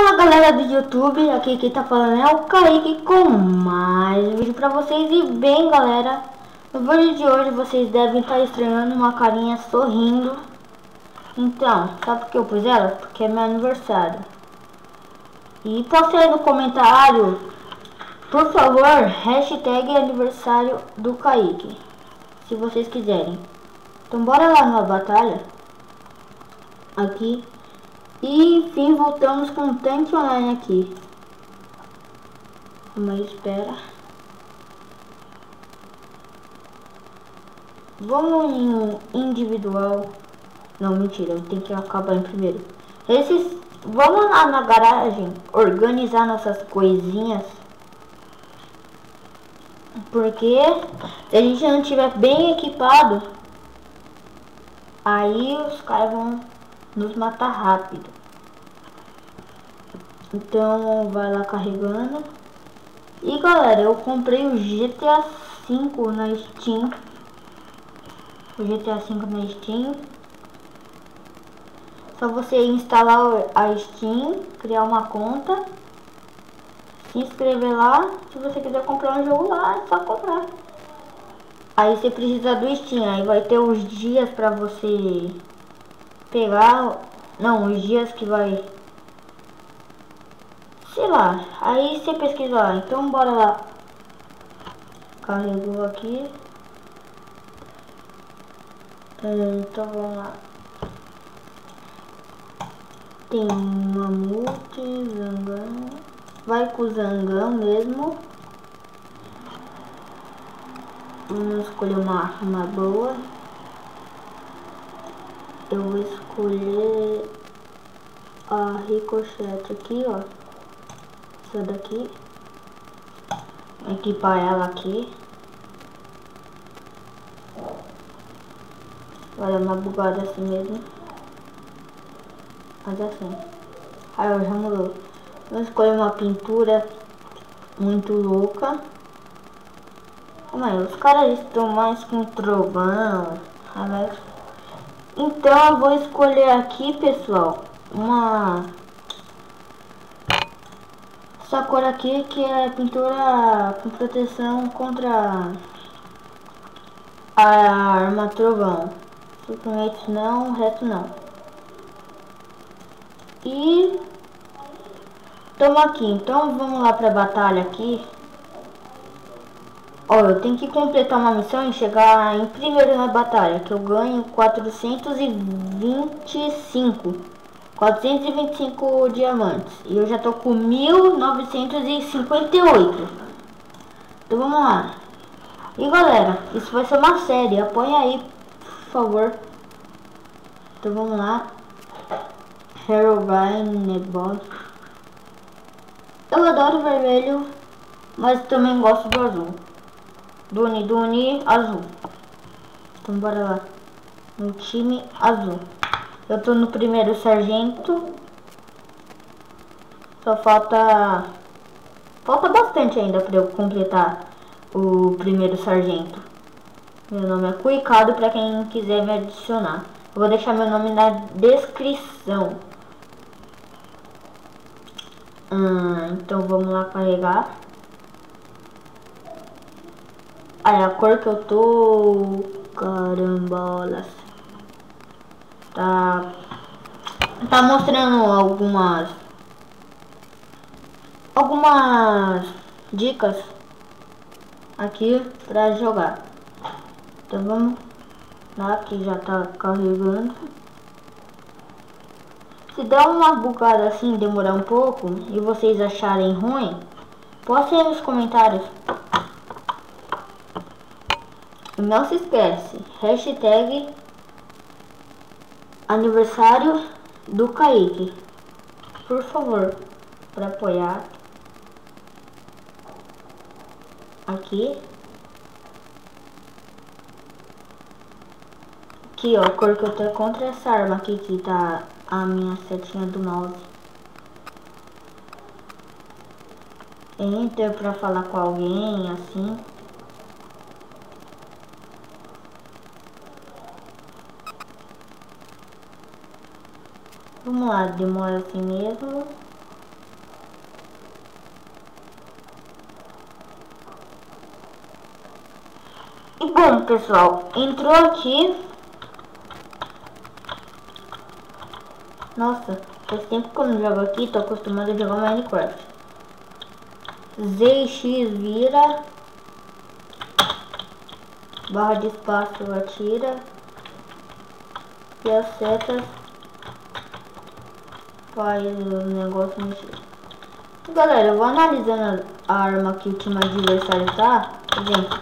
Fala galera do YouTube, aqui quem tá falando é o Kaique com mais um vídeo pra vocês. E bem galera, no vídeo de hoje vocês devem estar estranhando uma carinha sorrindo. Então, sabe por que eu pus ela? Porque é meu aniversário. E posta aí no comentário, por favor, hashtag aniversário do Kaique, se vocês quiserem. Então bora lá numa batalha aqui. E enfim, voltamos com o tanque online aqui. Mas espera. Vamos em um individual. Não, mentira, eu tenho que acabar em primeiro. Vamos lá na garagem organizar nossas coisinhas. Porque se a gente não tiver bem equipado, aí os caras vão nos matar rápido. Então vai lá carregando. E galera, eu comprei o GTA V na Steam. O GTA V na Steam. Só você instalar a Steam, criar uma conta, se inscrever lá. Se você quiser comprar um jogo lá, é só comprar. Aí você precisa do Steam, aí vai ter os dias pra você pegar. Não, os dias que vai, sei lá, aí você pesquisa lá. Então bora lá. Carregou aqui. Então vamos lá. Tem mamute, zangão. Vai com o zangão mesmo. Vamos escolher uma arma boa. Eu vou escolher a ricochete aqui, ó. Essa daqui. Equipar ela aqui. Vai dar uma bugada assim mesmo. Mas assim. Aí ó, já mudou. Eu escolhi uma pintura muito louca. Mas os caras estão mais com trovão. Então eu vou escolher aqui, pessoal, essa cor aqui, que é pintura com proteção contra a arma trovão. Simplesmente não, o resto não. E toma aqui. Então vamos lá pra batalha aqui. Ó, eu tenho que completar uma missão e chegar em primeiro na batalha, que eu ganho 425 diamantes. E eu já tô com 1958. Então vamos lá. E galera, isso vai ser uma série, apoia aí, por favor. Então vamos lá. Herobrine Bot. Eu adoro o vermelho, mas também gosto do azul. Duni azul. Então bora lá. No time azul. Eu tô no primeiro sargento. Só falta bastante ainda pra eu completar o primeiro sargento. Meu nome é Cuicado pra quem quiser me adicionar. Eu vou deixar meu nome na descrição. Então vamos lá carregar. Aí a cor que eu tô, carambolas, tá mostrando algumas dicas aqui pra jogar. Então vamos lá, que já tá carregando. Se der uma bugada assim, demorar um pouco e vocês acharem ruim, postem aí nos comentários. E não se esquece, hashtag aniversário do Kaique, por favor, para apoiar aqui. Aqui ó, a cor que eu tô contra essa arma aqui, que tá a minha setinha do mouse. Enter para falar com alguém, assim. Vamos lá, demora assim mesmo. E bom, pessoal, entrou aqui. Nossa, faz tempo que eu não jogo aqui, tô acostumado a jogar Minecraft. ZX vira. Barra de espaço atira. E as setas faz o negócio mexer. Galera, eu vou analisando a arma que o time adversário tá. Por exemplo,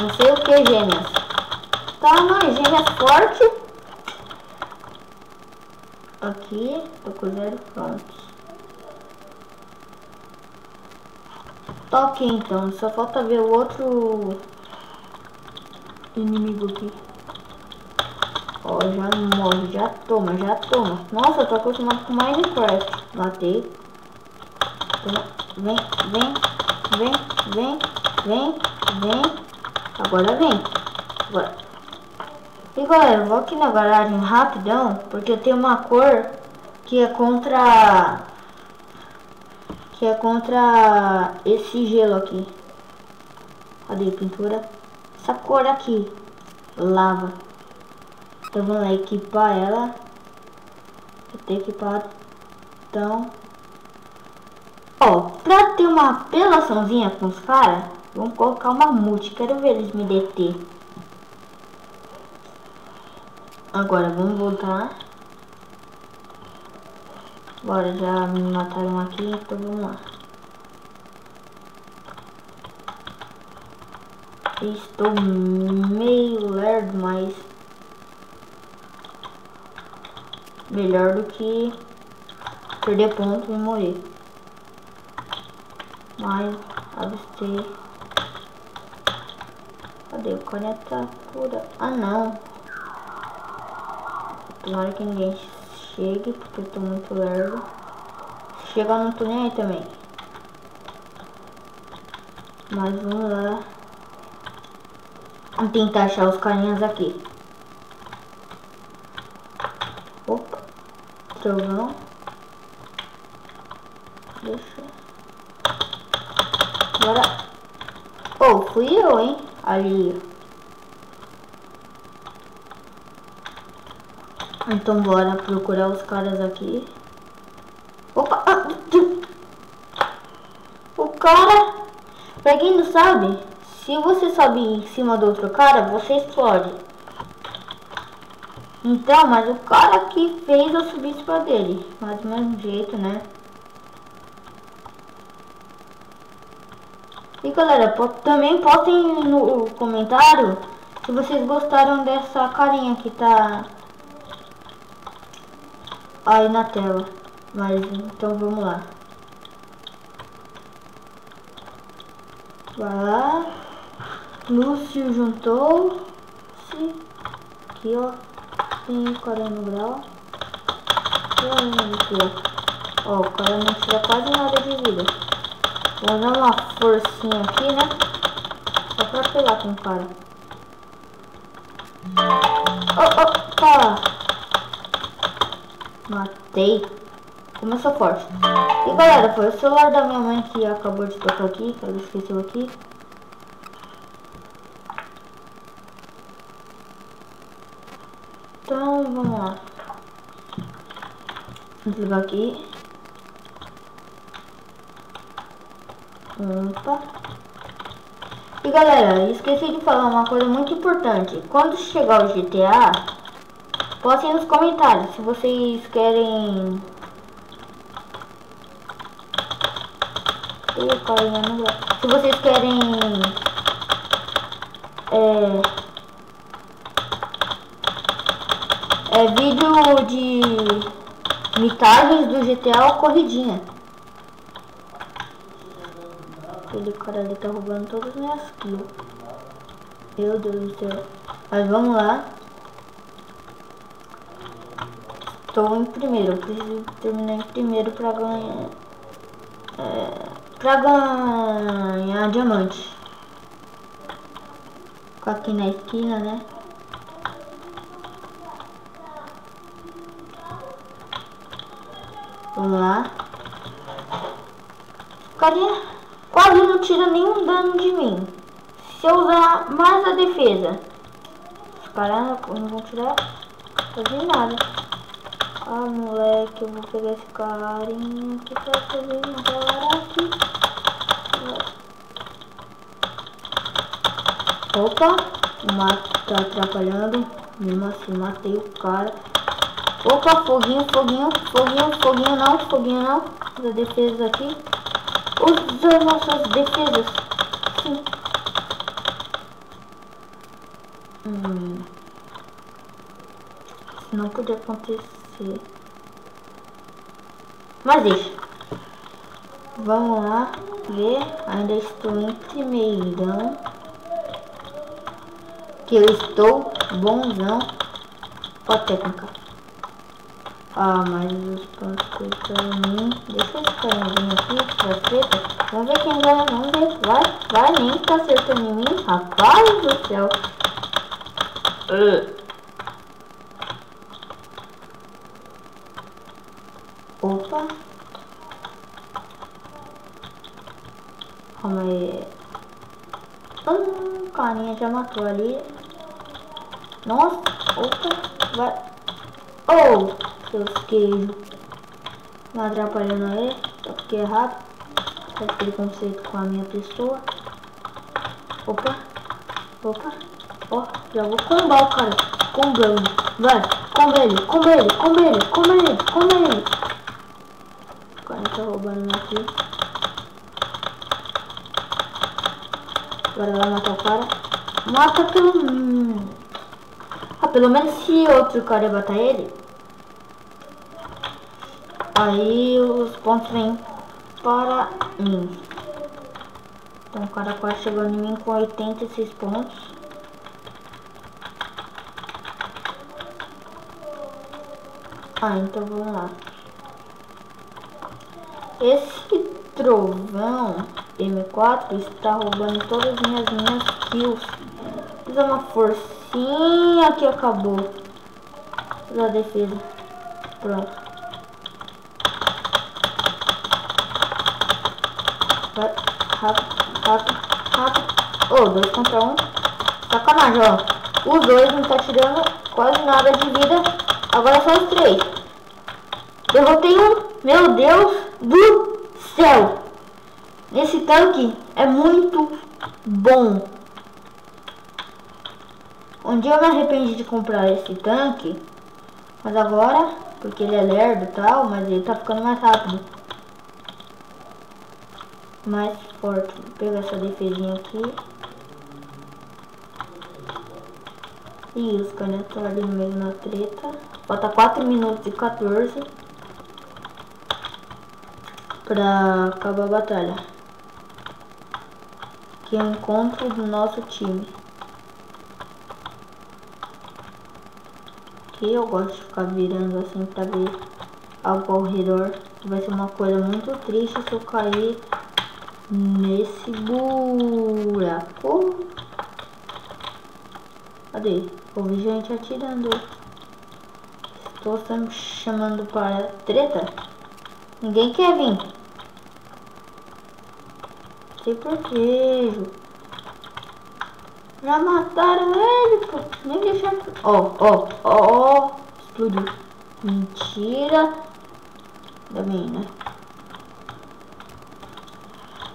não sei o que, gêmeas. Tá, não, gêmeas forte. Aqui, tô com 0 prontos. Toque então, só falta ver o outro inimigo aqui. Ó, já morre, já toma, já toma. Nossa, eu tô acostumado com Minecraft. Matei. Toma. Vem, vem, vem, vem, vem, vem. Agora vem. Agora. E galera, eu vou aqui na garagem rapidão, porque eu tenho uma cor que é contra esse gelo aqui. Cadê a pintura? Essa cor aqui, lava. Então vamos lá equipar ela. Eu tenho equipado. Então, ó, pra ter uma apelaçãozinha com os caras, vamos colocar uma multi. Quero ver eles me deter. Agora vamos voltar. Bora, já me mataram aqui, então vamos lá. Estou meio lerdo, mas melhor do que perder ponto e morrer. Mas avistei. Cadê o caneta pura? Ah não. Tomara que ninguém chegue, porque eu tô muito lerdo. Se chegar, eu não tô nem aí também. Mas vamos lá. Vamos tentar achar os carinhas aqui. Opa. Trovão. Deixa. Bora. Oh, fui eu, hein? Ali. Então bora procurar os caras aqui. Opa! O cara, pra quem não sabe, se você sobe em cima do outro cara, você explode. Então, mas o cara que fez eu subir em cima dele. Mas do mesmo jeito, né? E galera, também postem no comentário se vocês gostaram dessa carinha que tá aí na tela. Mas então vamos lá. Vai lá. Lúcio juntou-se. Aqui ó. Tem 40 graus. Ó, o cara não tira quase nada de vida. Vou dar uma forcinha aqui, né? Só pra pegar com o cara. Opa! Matei. Começou forte. E galera, foi o celular da minha mãe que acabou de tocar aqui. Ela esqueceu aqui. Então, vamos lá. Vou desligar aqui. Opa. E galera, esqueci de falar uma coisa muito importante. Quando chegar o GTA, postem nos comentários se vocês querem... Se vocês querem... vídeo de mitagens do GTA ou corridinha. Aquele cara ali tá roubando todas as minhas kills. Meu Deus do céu. Mas vamos lá. Estou em primeiro. Eu preciso terminar em primeiro pra ganhar. Pra ganhar diamante. Ficar aqui na esquina, né? Vamos lá. Carinha quase não tira nenhum dano de mim. Se eu usar mais a defesa, os caras não vão tirar fazer nada. Ah, moleque, eu vou pegar esse carinha aqui pra fazer agora aqui. Opa, o mato tá atrapalhando. Mesmo assim, matei o cara. Opa, foguinho, foguinho, foguinho, foguinho não, foguinho não. Usa defesas aqui. Usa nossas defesas. Sim. Isso não podia acontecer. Mas deixa. Vamos lá ver. Ainda estou em primeirão. Que eu estou bonzão. Ó a técnica. Ah, mas os pontos pra mim. Deixa esse carinha vir aqui pra treta. Vamos ver quem ganha. Vamos ver. Vai, nem tá acertando em mim. Rapaz do céu. Opa. Calma aí. Carinha já matou ali. Nossa. Opa. Vai. Oh. Seus queijos. Não atrapalhando ele. Só fiquei errado. Tá preconceito com a minha pessoa. Opa. Opa. Ó. Já vou combar o cara. Combando. Vai. Comba ele. Comba ele. Comba ele. Comba ele. Comba ele. O cara tá roubando aqui. Agora vai matar o cara. Mata pelo... Ah, pelo menos se outro cara ia matar ele. Aí os pontos vêm para mim. Então o cara quase chegou em mim com 86 pontos. Ah, então vamos lá. Esse trovão M4 está roubando todas as minhas kills. Fiz uma forcinha que acabou. Fiz a defesa. Pronto. Vai, rápido. Oh, 2 contra 1. Sacanagem, ó. Os dois não tá tirando quase nada de vida. Agora só os 3. Derrotei um. Meu Deus do céu. Esse tanque é muito bom. Um dia eu me arrependi de comprar esse tanque. Mas agora, porque ele é lerdo e tal, mas ele tá ficando mais rápido. Mais forte. Vou pegar essa defesinha aqui. E os caras estão ali no meio na treta. Falta 4 minutos e 14 pra acabar a batalha. Que é o encontro do nosso time. Que eu gosto de ficar virando assim pra ver algo ao redor. Vai ser uma coisa muito triste se eu cair nesse buraco. Cadê? Ouvi gente atirando. Estou sempre chamando para treta. Ninguém quer vir. Sei por quê. Já mataram ele, pô. Nem deixaram. Ó. Explodiu. Mentira. Da menina.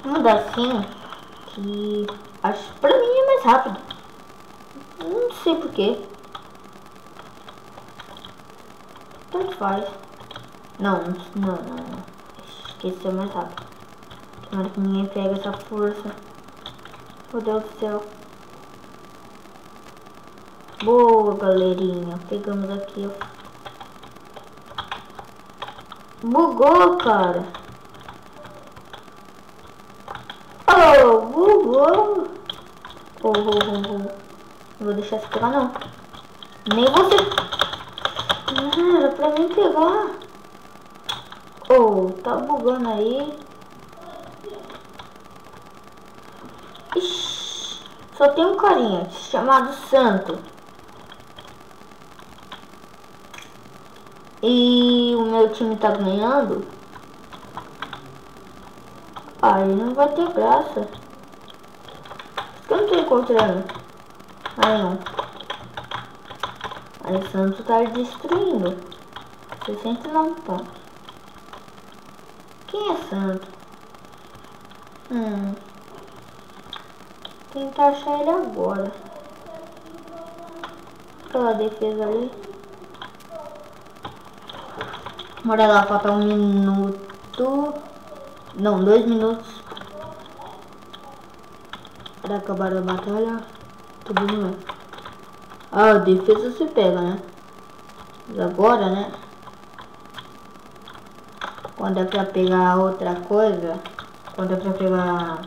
Vamos dar assim. Que acho pra mim é mais rápido. Não sei porquê. Tanto faz. Não. Esqueci mais rápido. Tomara que ninguém pega essa força. Meu Deus do céu. Boa, galerinha. Pegamos aqui, ó. Bugou, cara. Oh, bugou. Não vou deixar você pegar, não. Nem você. Ah, era pra mim pegar. Oh, tá bugando aí. Ixi, só tem um carinha chamado Santo. E o meu time tá ganhando. Aí não vai ter graça. Eu não tô encontrando nenhum. Aí Santo tá destruindo. 69 pontos. Quem é Santo? Tentar achar ele agora. Aquela defesa ali. Bora lá, falta 1 minuto. Não, 2 minutos. Para acabar a batalha. Tudo bem. Ah, a defesa se pega, né? Mas agora, né? Quando é pra pegar outra coisa. Quando é pra pegar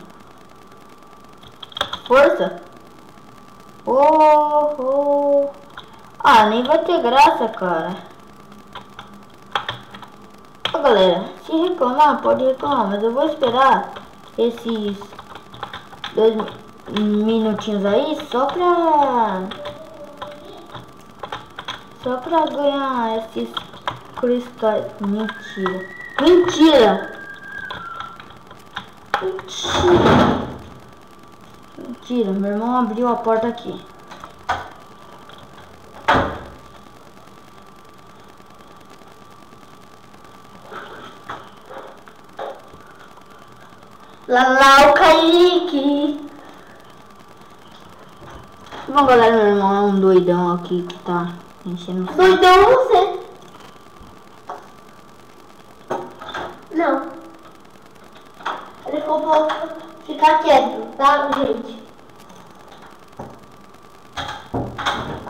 força. Ah, nem vai ter graça, cara. Ó, galera, se reclamar, pode reclamar, mas eu vou esperar esses 2 minutinhos aí só pra ganhar esses cristais. Mentira. Mentira! Mentira! Mentira, meu irmão abriu a porta aqui. Lá o Kaique! Bom, galera, meu irmão é um doidão aqui que tá enchendo o saco. Doidão você? Não. Ele ficou pra ficar quieto, tá, gente?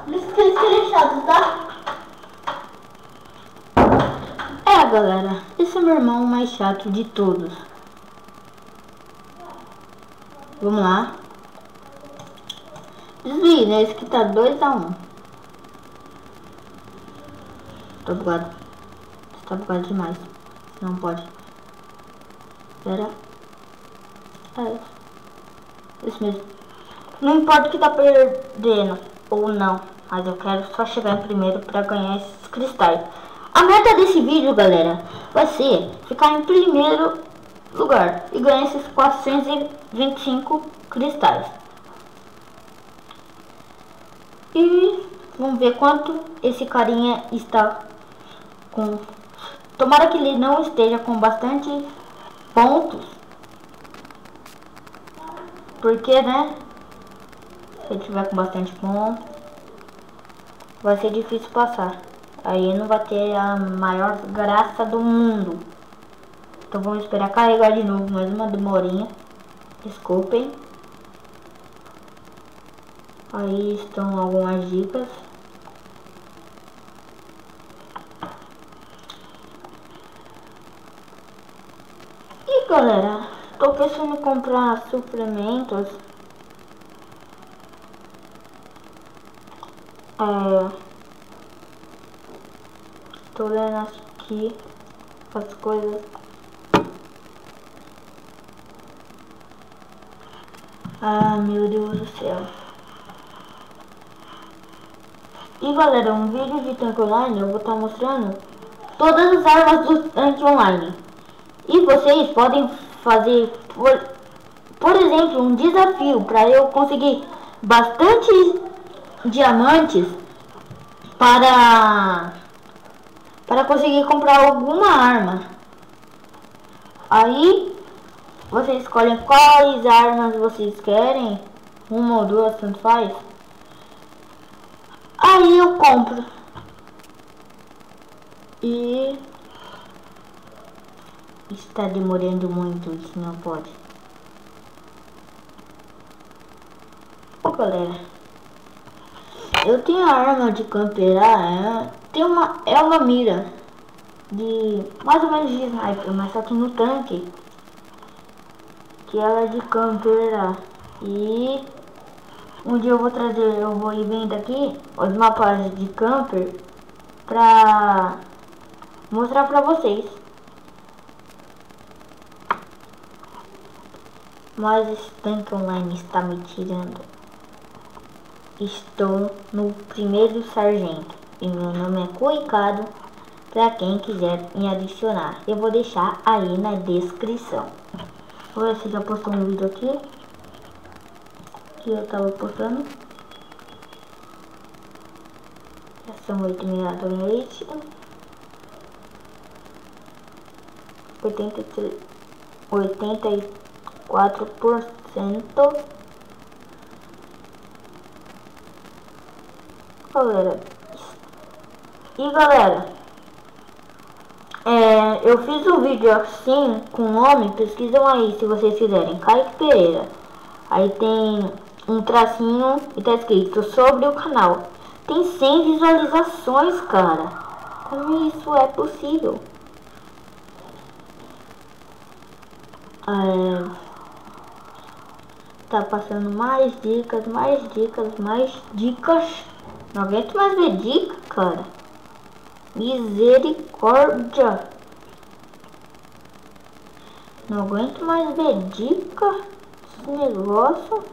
Eles querem chato, tá? É, galera, esse é meu irmão mais chato de todos. Vamos lá. Desvie, né? Esse aqui tá 2-1. Tô bugado. Você tá bugado demais. Não pode. Pera. É. Isso mesmo. Não importa que tá perdendo ou não. Mas eu quero só chegar em primeiro pra ganhar esses cristais. A meta desse vídeo, galera, vai ser ficar em primeiro lugar e ganhar esses 425 cristais. E vamos ver quanto esse carinha está com. Tomara que ele não esteja com bastante pontos, porque, né, se ele tiver com bastante pontos vai ser difícil passar. Aí não vai ter a maior graça do mundo. Então vamos esperar carregar de novo, mais uma demorinha. Desculpem. Aí estão algumas dicas. E galera, tô pensando em comprar suplementos. Tô lendo aqui as coisas. Ah, meu Deus do céu. E galera, um vídeo de tanque online eu vou estar mostrando todas as armas do tanque online. E vocês podem fazer, por exemplo, um desafio para eu conseguir bastante diamantes para conseguir comprar alguma arma. Aí vocês escolhem quais armas vocês querem, uma ou duas, tanto faz. Aí eu compro. E está demorando muito, isso não pode. Ô galera, eu tenho a arma de camperar, é uma mira de mais ou menos de sniper, mas só que no tanque, que ela é de camperar. E um dia eu vou ir vendo aqui os mapas de camper pra mostrar pra vocês. Mas esse tanque online está me tirando. Estou no primeiro sargento e meu nome é Coicado. Para quem quiser me adicionar, eu vou deixar aí na descrição. Vou ver se já postou um vídeo aqui. que eu tava postando. Já são 8h da noite. 84%. Galera, e galera, eu fiz um vídeo assim com o nome, pesquisam aí se vocês quiserem, Kaique Pereira. Aí tem um tracinho e tá escrito sobre o canal. Tem 100 visualizações, cara. Como isso é possível? Tá passando mais dicas. Não aguento mais ver dica, cara. Misericórdia. Não aguento mais ver dica. Esse negócio.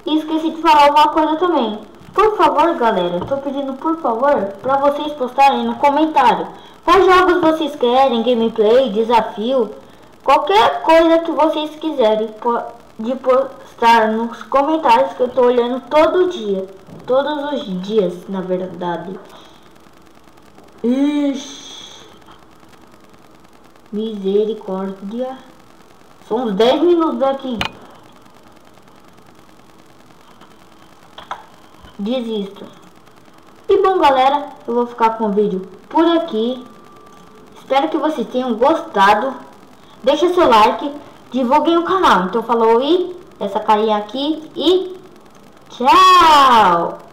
E esqueci de falar uma coisa também. Por favor, galera, eu tô pedindo por favor pra vocês postarem no comentário quais jogos vocês querem, gameplay, desafio, qualquer coisa que vocês quiserem de postar nos comentários, que eu tô olhando todo dia, todos os dias, na verdade. Ixi, misericórdia. São uns 10 minutos aqui. Desisto. E bom, galera, eu vou ficar com o vídeo por aqui. Espero que vocês tenham gostado. Deixa seu like, divulguem o canal. Então falou, e essa carinha aqui e tchau!